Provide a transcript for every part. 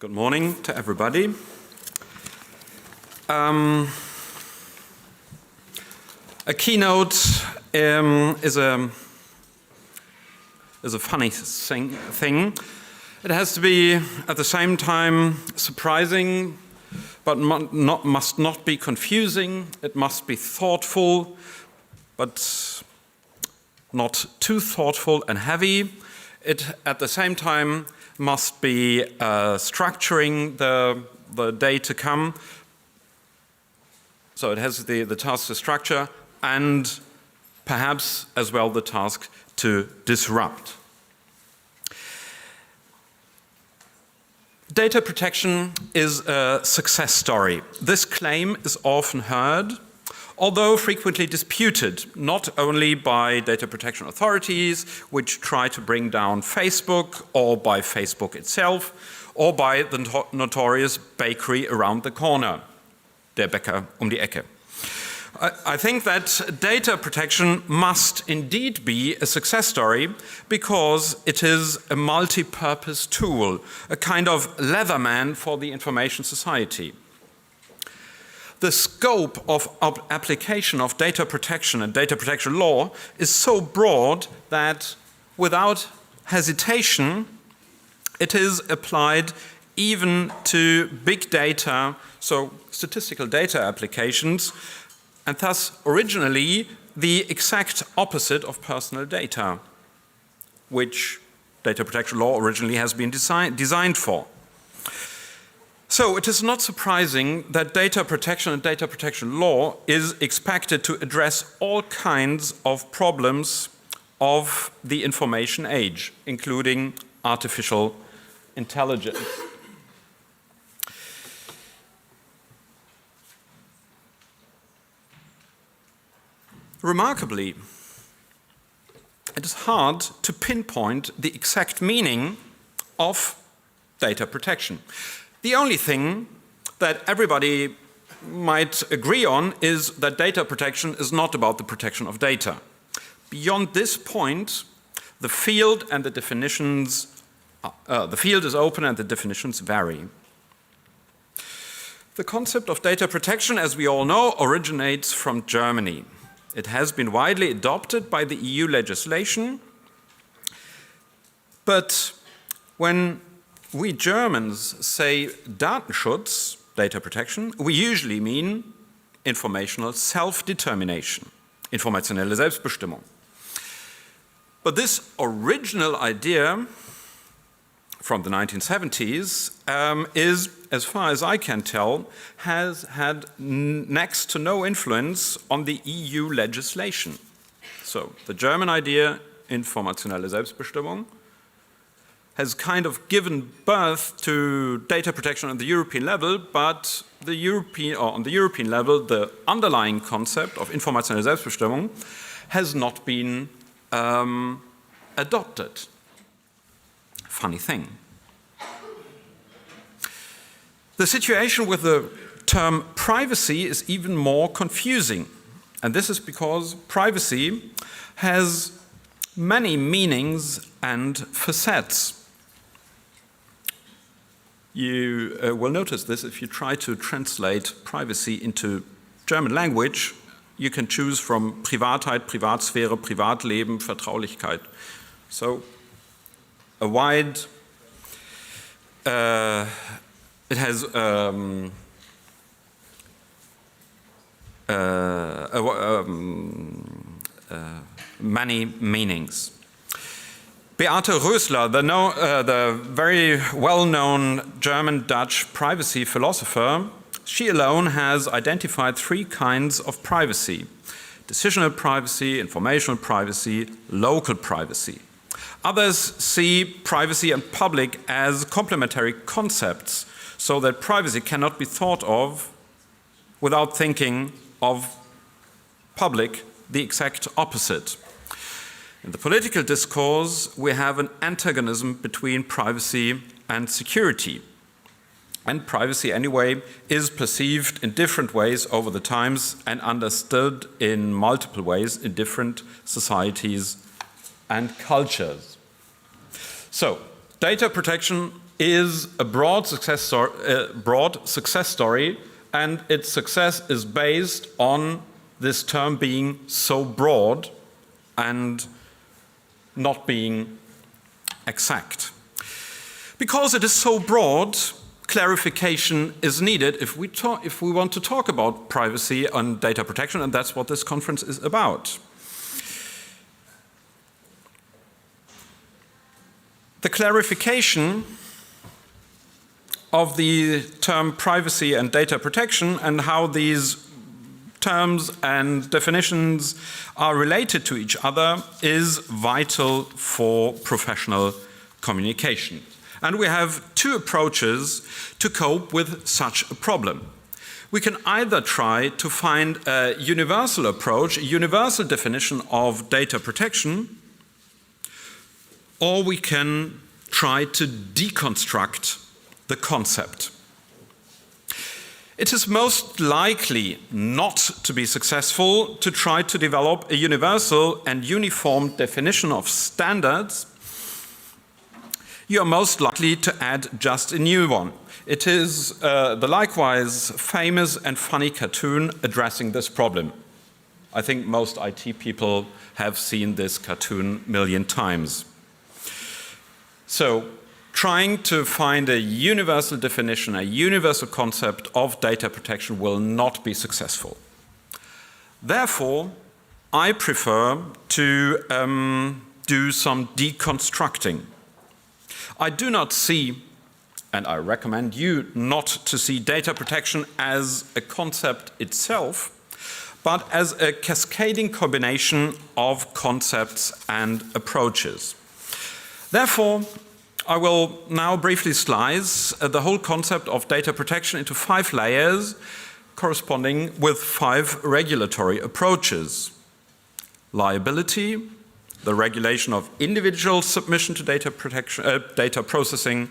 Good morning to everybody. A keynote is a funny thing. It has to be at the same time surprising, but must not be confusing. It must be thoughtful, but not too thoughtful and heavy. It at the same time must be structuring the day to come. So it has the task to structure and perhaps as well the task to disrupt. Data protection is a success story. This claim is often heard, although frequently disputed, not only by data protection authorities, which try to bring down Facebook, or by Facebook itself, or by the notorious bakery around the corner, der Bäcker die Ecke. I think that data protection must indeed be a success story because it is a multi-purpose tool, a kind of Leatherman for the information society. The scope of application of data protection and data protection law is so broad that without hesitation it is applied even to big data, so statistical data applications, and thus originally the exact opposite of personal data, which data protection law originally has been designed for. So it is not surprising that data protection and data protection law is expected to address all kinds of problems of the information age, including artificial intelligence. Remarkably, it is hard to pinpoint the exact meaning of data protection. The only thing that everybody might agree on is that data protection is not about the protection of data. Beyond this point, the field and the definitions, the field is open and the definitions vary. The concept of data protection, as we all know, originates from Germany. It has been widely adopted by the EU legislation, but when we Germans say Datenschutz, data protection, we usually mean informational self-determination, informationelle Selbstbestimmung. But this original idea from the 1970s is, as far as I can tell, has had next to no influence on the EU legislation. So the German idea, informationelle Selbstbestimmung, has kind of given birth to data protection on the European level, but on the European level, the underlying concept of informationelle Selbstbestimmung has not been adopted. Funny thing. The situation with the term privacy is even more confusing, and this is because privacy has many meanings and facets. You will notice this if you try to translate privacy into German language. You can choose from Privatheit, Privatsphäre, Privatleben, Vertraulichkeit. So a wide, it has many meanings. Beate Rösler, the very well-known German-Dutch privacy philosopher, she alone has identified three kinds of privacy: decisional privacy, informational privacy, local privacy. Others see privacy and public as complementary concepts, so that privacy cannot be thought of without thinking of public, the exact opposite. In the political discourse, we have an antagonism between privacy and security. And privacy, anyway, is perceived in different ways over the times and understood in multiple ways in different societies and cultures. So, data protection is a broad success story, and its success is based on this term being so broad and not being exact. Because it is so broad, clarification is needed if we want to talk about privacy and data protection, and that's what this conference is about. The clarification of the term privacy and data protection and how these terms and definitions are related to each other is vital for professional communication. And we have two approaches to cope with such a problem. We can either try to find a universal approach, a universal definition of data protection, or we can try to deconstruct the concept. It is most likely not to be successful to try to develop a universal and uniform definition of standards. You are most likely to add just a new one. It is the likewise famous and funny cartoon addressing this problem. I think most IT people have seen this cartoon a million times. So, trying to find a universal definition, a universal concept of data protection will not be successful. Therefore, I prefer to do some deconstructing. I do not see, and I recommend you not to see data protection as a concept itself, but as a cascading combination of concepts and approaches. Therefore, I will now briefly slice the whole concept of data protection into 5 layers corresponding with 5 regulatory approaches. Liability, the regulation of individual submission to data processing,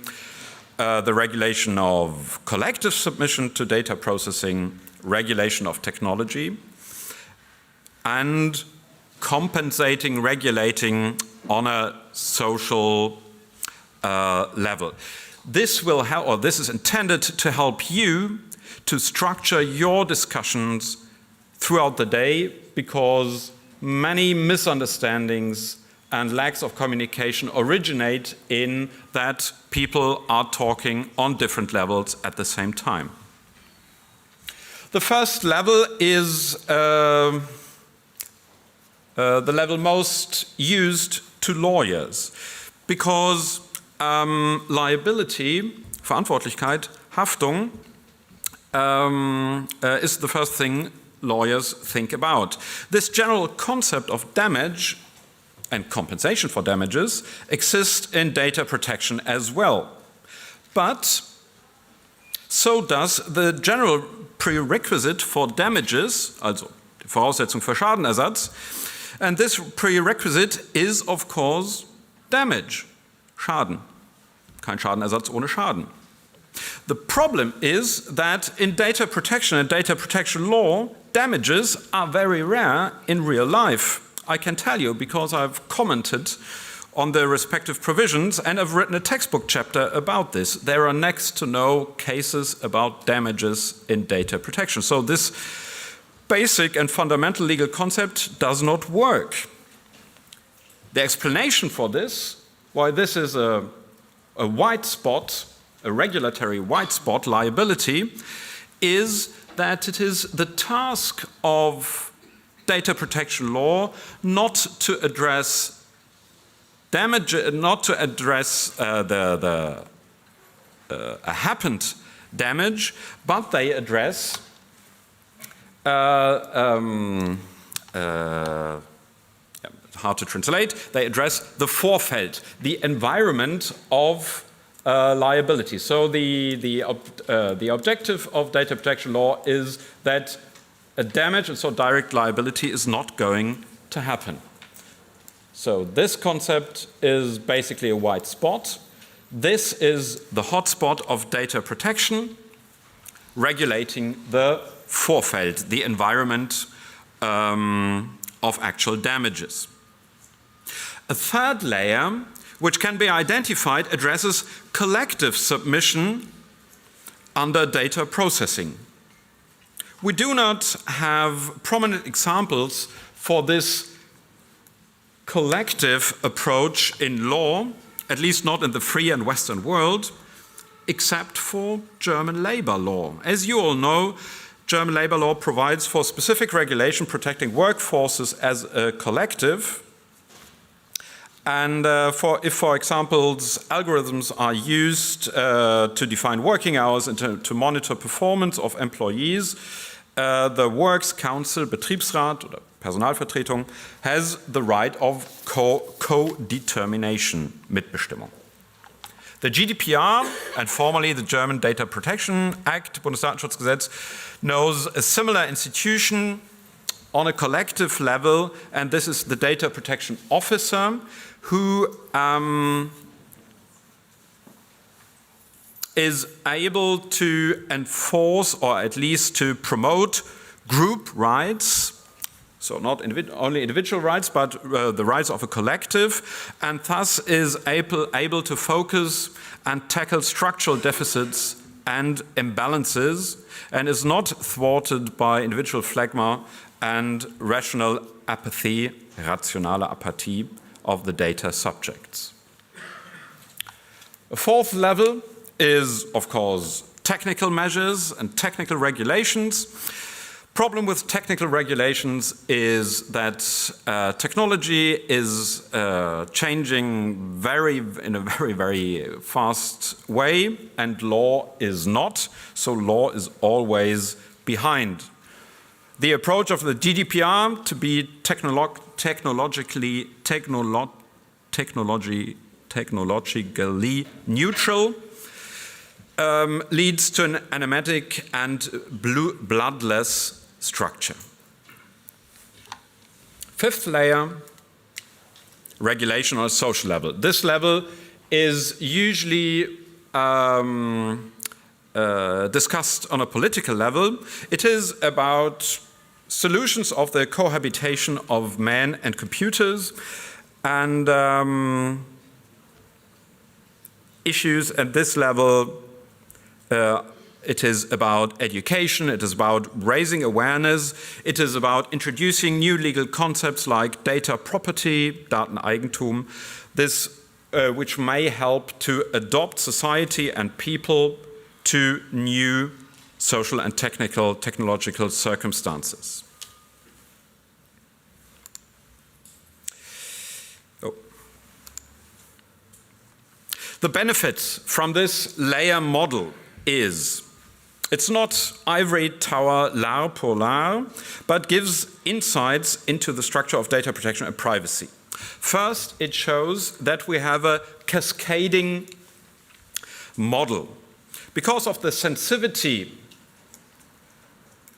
the regulation of collective submission to data processing, regulation of technology, and compensating, regulating on a social level. This will help, or this is intended to help you to structure your discussions throughout the day, because many misunderstandings and lacks of communication originate in that people are talking on different levels at the same time. The first level is the level most used to lawyers, because liability, Verantwortlichkeit, Haftung, is the first thing lawyers think about. This general concept of damage and compensation for damages exists in data protection as well. But so does the general prerequisite for damages, also die Voraussetzung für Schadenersatz, and this prerequisite is of course damage. Schaden. Kein Schadenersatz ohne Schaden. The problem is that in data protection and data protection law, damages are very rare in real life. I can tell you because I've commented on the respective provisions and I've written a textbook chapter about this. There are next to no cases about damages in data protection. So this basic and fundamental legal concept does not work. The explanation for this, why this is a white spot, a regulatory white spot liability, is that it is the task of data protection law not to address damage, not to address a happened damage, but they address hard to translate, they address the Vorfeld, the environment of liability. So the objective of data protection law is that a damage, and so direct liability, is not going to happen. So this concept is basically a white spot. This is the hot spot of data protection, regulating the Vorfeld, the environment of actual damages. A third layer which can be identified, addresses collective submission under data processing. We do not have prominent examples for this collective approach in law, at least not in the free and Western world, except for German labor law. As you all know, German labor law provides for specific regulation protecting workforces as a collective. And if, for example, algorithms are used to define working hours and to monitor performance of employees, the Works Council, Betriebsrat oder Personalvertretung, has the right of co-determination, Mitbestimmung. The GDPR, and formerly the German Data Protection Act, Bundesdatenschutzgesetz, knows a similar institution on a collective level, and this is the data protection officer who is able to enforce or at least to promote group rights. So not only individual rights, but the rights of a collective, and thus is able to focus and tackle structural deficits and imbalances, and is not thwarted by individual phlegma and rational apathy, rationale Apathie of the data subjects. A fourth level is, of course, technical measures and technical regulations. Problem with technical regulations is that technology is changing in a very fast way, and law is not, so law is always behind. The approach of the GDPR to be technologically neutral leads to an anematic and bloodless structure. Fifth layer, regulation on a social level. This level is usually discussed on a political level. It is about solutions of the cohabitation of man and computers, and issues at this level. It is about education, it is about raising awareness, it is about introducing new legal concepts like data property, Dateneigentum, which may help to adopt society and people to new social and technological circumstances. The benefit from this layer model is it's not ivory tower l'art pour l'art, but gives insights into the structure of data protection and privacy. First, it shows that we have a cascading model. Because of the sensitivity,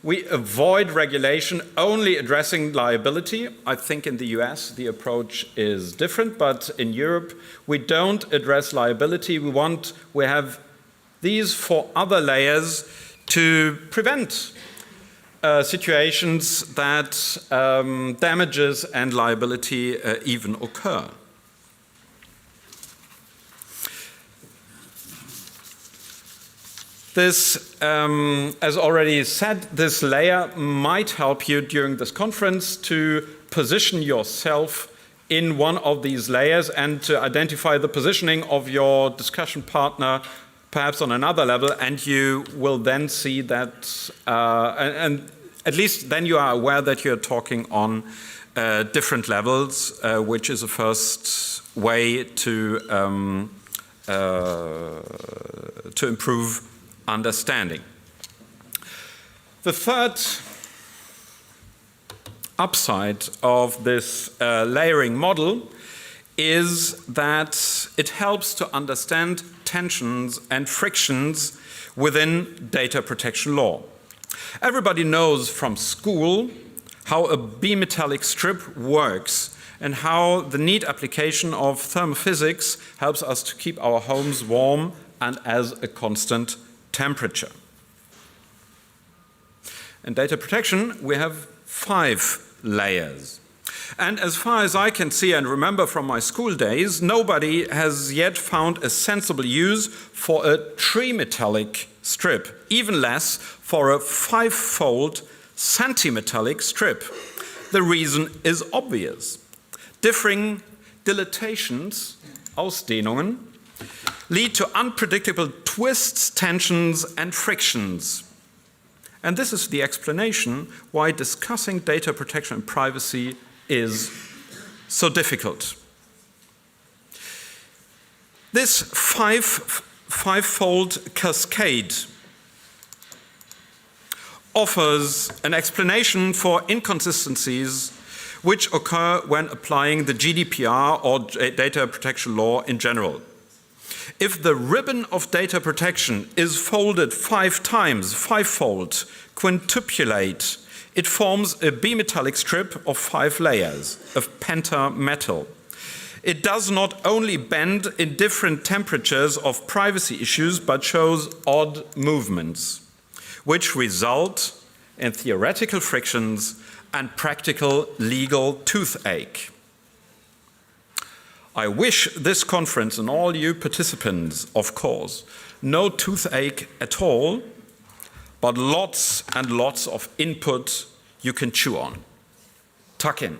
we avoid regulation only addressing liability. I think in the US the approach is different, but in Europe we don't address liability. We have these four other layers to prevent situations that damages and liability even occur. This, as already said, this layer might help you during this conference to position yourself in one of these layers and to identify the positioning of your discussion partner perhaps on another level, and you will then see that, and at least then you are aware that you're talking on different levels, which is a first way to improve understanding. The third upside of this layering model is that it helps to understand tensions and frictions within data protection law. Everybody knows from school how a bimetallic strip works and how the neat application of thermophysics helps us to keep our homes warm and as a constant temperature. In data protection, we have 5 layers. And as far as I can see and remember from my school days, nobody has yet found a sensible use for a trimetallic strip, even less for a 5-fold centimetallic strip. The reason is obvious. Differing dilatations, Ausdehnungen, lead to unpredictable twists, tensions, and frictions. And this is the explanation why discussing data protection and privacy is so difficult. This five-fold cascade offers an explanation for inconsistencies which occur when applying the GDPR or data protection law in general. If the ribbon of data protection is folded 5 times, 5-fold, quintupulate, it forms a bimetallic strip of 5 layers of pentametal. It does not only bend in different temperatures of privacy issues, but shows odd movements, which result in theoretical frictions and practical legal toothache. I wish this conference and all you participants, of course, no toothache at all, but lots and lots of input you can chew on. Tuck in.